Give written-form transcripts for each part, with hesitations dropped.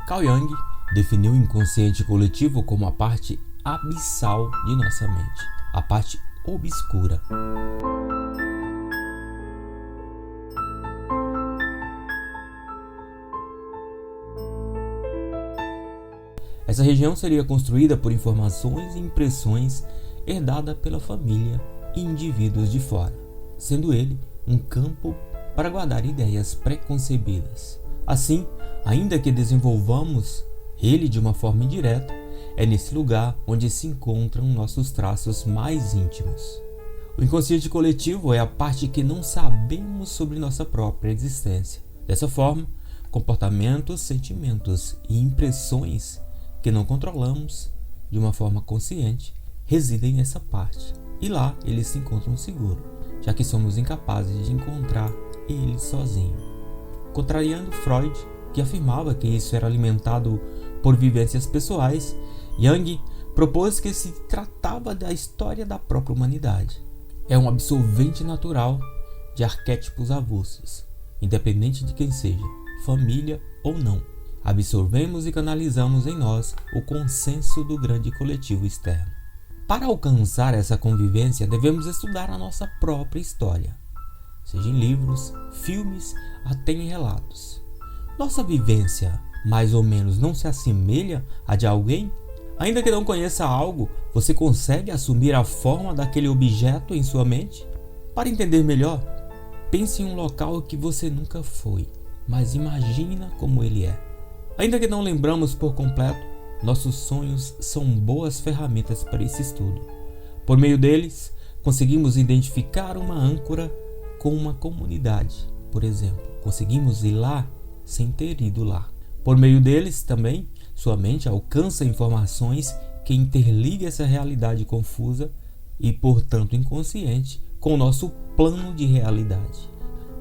Carl Jung definiu o inconsciente coletivo como a parte abissal de nossa mente, a parte obscura. Essa região seria construída por informações e impressões herdadas pela família e indivíduos de fora, sendo ele um campo para guardar ideias preconcebidas. Assim, ainda que desenvolvamos ele de uma forma indireta, é nesse lugar onde se encontram nossos traços mais íntimos. O inconsciente coletivo é a parte que não sabemos sobre nossa própria existência. Dessa forma, comportamentos, sentimentos e impressões que não controlamos de uma forma consciente residem nessa parte, e lá eles se encontram seguros, já que somos incapazes de encontrar eles sozinhos. Contrariando Freud, que afirmava que isso era alimentado por vivências pessoais, Jung propôs que se tratava da história da própria humanidade. É um absorvente natural de arquétipos avulsos, independente de quem seja, família ou não. Absorvemos e canalizamos em nós o consenso do grande coletivo externo. Para alcançar essa convivência, devemos estudar a nossa própria história, seja em livros, filmes, até em relatos. Nossa vivência, mais ou menos, não se assemelha à de alguém? Ainda que não conheça algo, você consegue assumir a forma daquele objeto em sua mente? Para entender melhor, pense em um local que você nunca foi, mas imagina como ele é. Ainda que não lembramos por completo, nossos sonhos são boas ferramentas para esse estudo. Por meio deles, conseguimos identificar uma âncora com uma comunidade. Por exemplo, conseguimos ir lá sem ter ido lá. Por meio deles, também, sua mente alcança informações que interligam essa realidade confusa e, portanto, inconsciente com o nosso plano de realidade.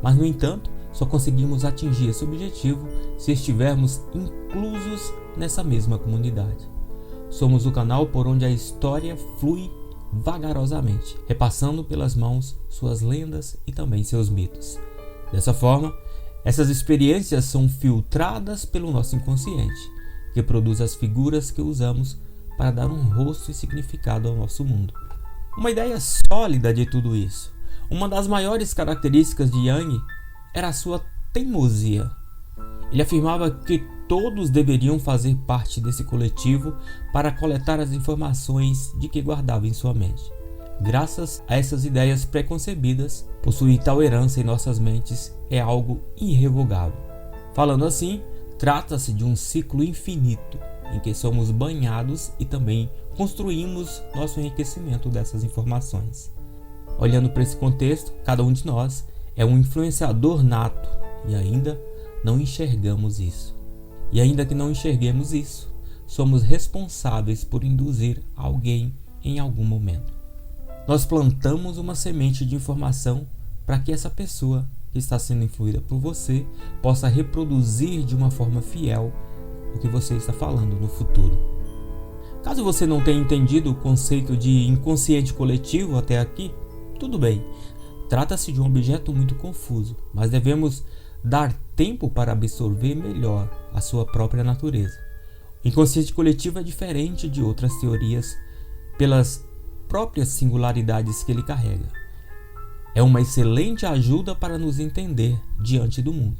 Mas, no entanto, só conseguimos atingir esse objetivo se estivermos inclusos nessa mesma comunidade. Somos o canal por onde a história flui vagarosamente, repassando pelas mãos suas lendas e também seus mitos. Dessa forma, essas experiências são filtradas pelo nosso inconsciente, que produz as figuras que usamos para dar um rosto e significado ao nosso mundo. Uma ideia sólida de tudo isso. Uma das maiores características de Jung era a sua teimosia. Ele afirmava que todos deveriam fazer parte desse coletivo para coletar as informações de que guardava em sua mente. Graças a essas ideias preconcebidas, possuir tal herança em nossas mentes é algo irrevogável. Falando assim, trata-se de um ciclo infinito em que somos banhados e também construímos nosso enriquecimento dessas informações. Olhando para esse contexto, cada um de nós é um influenciador nato e ainda não enxergamos isso. E ainda que não enxerguemos isso, somos responsáveis por induzir alguém em algum momento. Nós plantamos uma semente de informação para que essa pessoa que está sendo influída por você possa reproduzir de uma forma fiel o que você está falando no futuro. Caso você não tenha entendido o conceito de inconsciente coletivo até aqui, tudo bem. Trata-se de um objeto muito confuso, mas devemos dar tempo para absorver melhor a sua própria natureza. O inconsciente coletivo é diferente de outras teorias pelas próprias singularidades que ele carrega. É uma excelente ajuda para nos entender diante do mundo.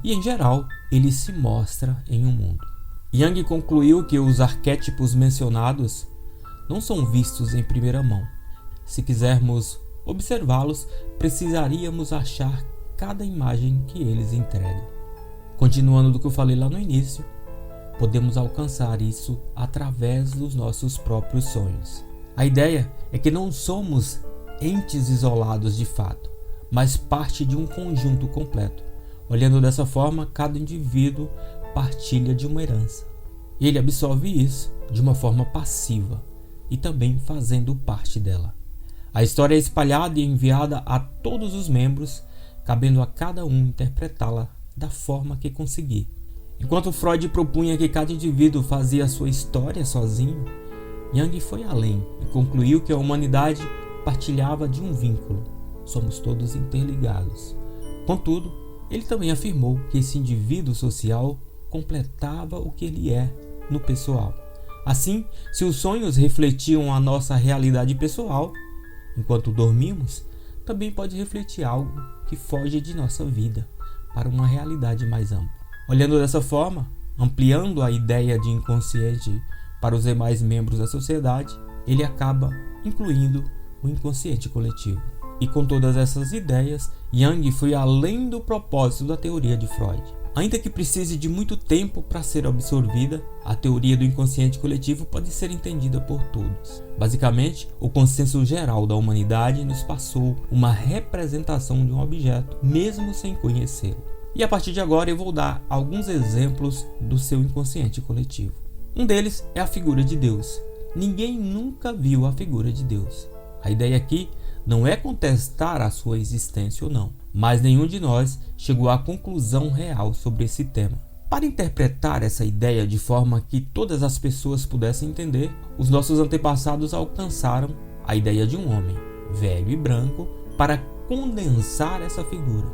E, em geral, ele se mostra em um mundo. Jung concluiu que os arquétipos mencionados não são vistos em primeira mão. Se quisermos observá-los, precisaríamos achar cada imagem que eles entregam. Continuando do que eu falei lá no início, podemos alcançar isso através dos nossos próprios sonhos. A ideia é que não somos entes isolados de fato, mas parte de um conjunto completo. Olhando dessa forma, cada indivíduo partilha de uma herança. Ele absorve isso de uma forma passiva e também fazendo parte dela. A história é espalhada e enviada a todos os membros, cabendo a cada um interpretá-la da forma que conseguir. Enquanto Freud propunha que cada indivíduo fazia a sua história sozinho, Jung foi além e concluiu que a humanidade partilhava de um vínculo. Somos todos interligados. Contudo, ele também afirmou que esse indivíduo social completava o que ele é no pessoal. Assim, se os sonhos refletiam a nossa realidade pessoal, enquanto dormimos, também pode refletir algo que foge de nossa vida para uma realidade mais ampla. Olhando dessa forma, ampliando a ideia de inconsciente para os demais membros da sociedade, ele acaba incluindo o inconsciente coletivo. E com todas essas ideias, Jung foi além do propósito da teoria de Freud. Ainda que precise de muito tempo para ser absorvida, a teoria do inconsciente coletivo pode ser entendida por todos. Basicamente, o consenso geral da humanidade nos passou uma representação de um objeto, mesmo sem conhecê-lo. E a partir de agora eu vou dar alguns exemplos do seu inconsciente coletivo. Um deles é a figura de Deus. Ninguém nunca viu a figura de Deus. A ideia aqui não é contestar a sua existência ou não, mas nenhum de nós chegou à conclusão real sobre esse tema. Para interpretar essa ideia de forma que todas as pessoas pudessem entender, os nossos antepassados alcançaram a ideia de um homem, velho e branco, para condensar essa figura.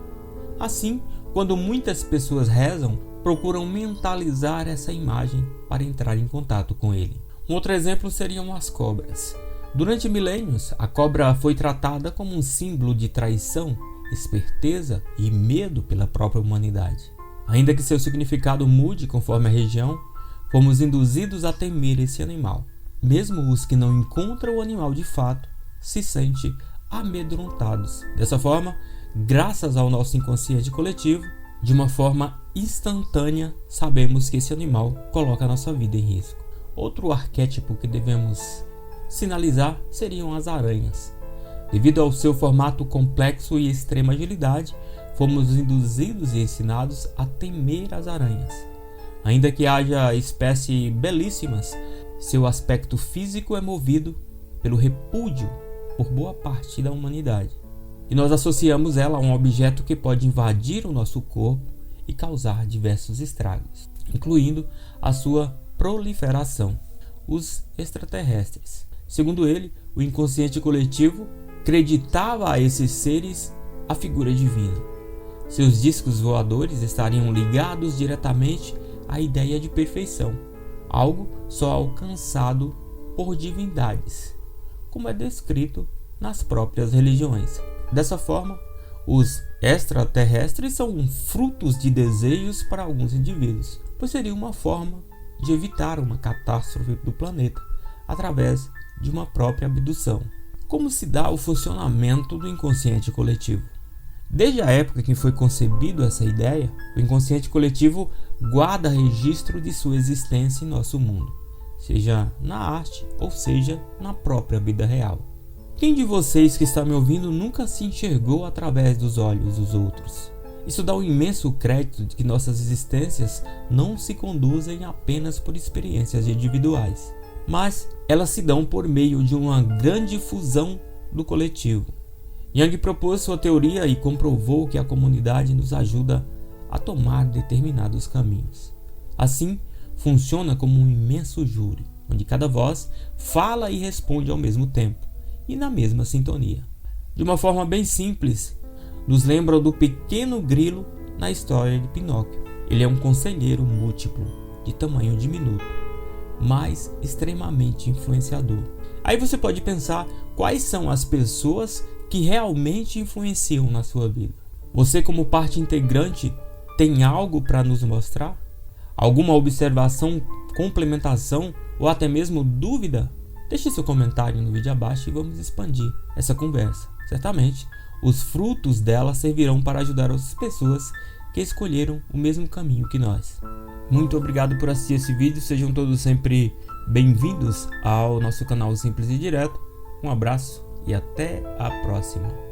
Assim, quando muitas pessoas rezam, procuram mentalizar essa imagem para entrar em contato com ele. Um outro exemplo seriam as cobras. Durante milênios, a cobra foi tratada como um símbolo de traição, esperteza e medo pela própria humanidade. Ainda que seu significado mude conforme a região, fomos induzidos a temer esse animal. Mesmo os que não encontram o animal de fato, se sentem amedrontados. Dessa forma, graças ao nosso inconsciente coletivo, de uma forma instantânea, sabemos que esse animal coloca a nossa vida em risco. Outro arquétipo que devemos sinalizar seriam as aranhas. Devido ao seu formato complexo e extrema agilidade, fomos induzidos e ensinados a temer as aranhas. Ainda que haja espécies belíssimas, seu aspecto físico é movido pelo repúdio por boa parte da humanidade. E nós associamos ela a um objeto que pode invadir o nosso corpo e causar diversos estragos, incluindo a sua proliferação, os extraterrestres. Segundo ele, o inconsciente coletivo acreditava a esses seres a figura divina. Seus discos voadores estariam ligados diretamente à ideia de perfeição, algo só alcançado por divindades, como é descrito nas próprias religiões. Dessa forma, os extraterrestres são frutos de desejos para alguns indivíduos, pois seria uma forma de evitar uma catástrofe do planeta através de uma própria abdução. Como se dá o funcionamento do inconsciente coletivo? Desde a época que foi concebido essa ideia, o inconsciente coletivo guarda registro de sua existência em nosso mundo, seja na arte ou seja na própria vida real. Quem de vocês que está me ouvindo nunca se enxergou através dos olhos dos outros? Isso dá um imenso crédito de que nossas existências não se conduzem apenas por experiências individuais, mas elas se dão por meio de uma grande fusão do coletivo. Jung propôs sua teoria e comprovou que a comunidade nos ajuda a tomar determinados caminhos. Assim, funciona como um imenso júri, onde cada voz fala e responde ao mesmo tempo e na mesma sintonia. De uma forma bem simples, nos lembra do pequeno grilo na história de Pinóquio. Ele é um conselheiro múltiplo, de tamanho diminuto, mas extremamente influenciador. Aí você pode pensar quais são as pessoas que realmente influenciam na sua vida. Você, como parte integrante, tem algo para nos mostrar? Alguma observação, complementação ou até mesmo dúvida? Deixe seu comentário no vídeo abaixo e vamos expandir essa conversa. Certamente, os frutos dela servirão para ajudar outras pessoas que escolheram o mesmo caminho que nós. Muito obrigado por assistir esse vídeo. Sejam todos sempre bem-vindos ao nosso canal Simples e Direto. Um abraço e até a próxima.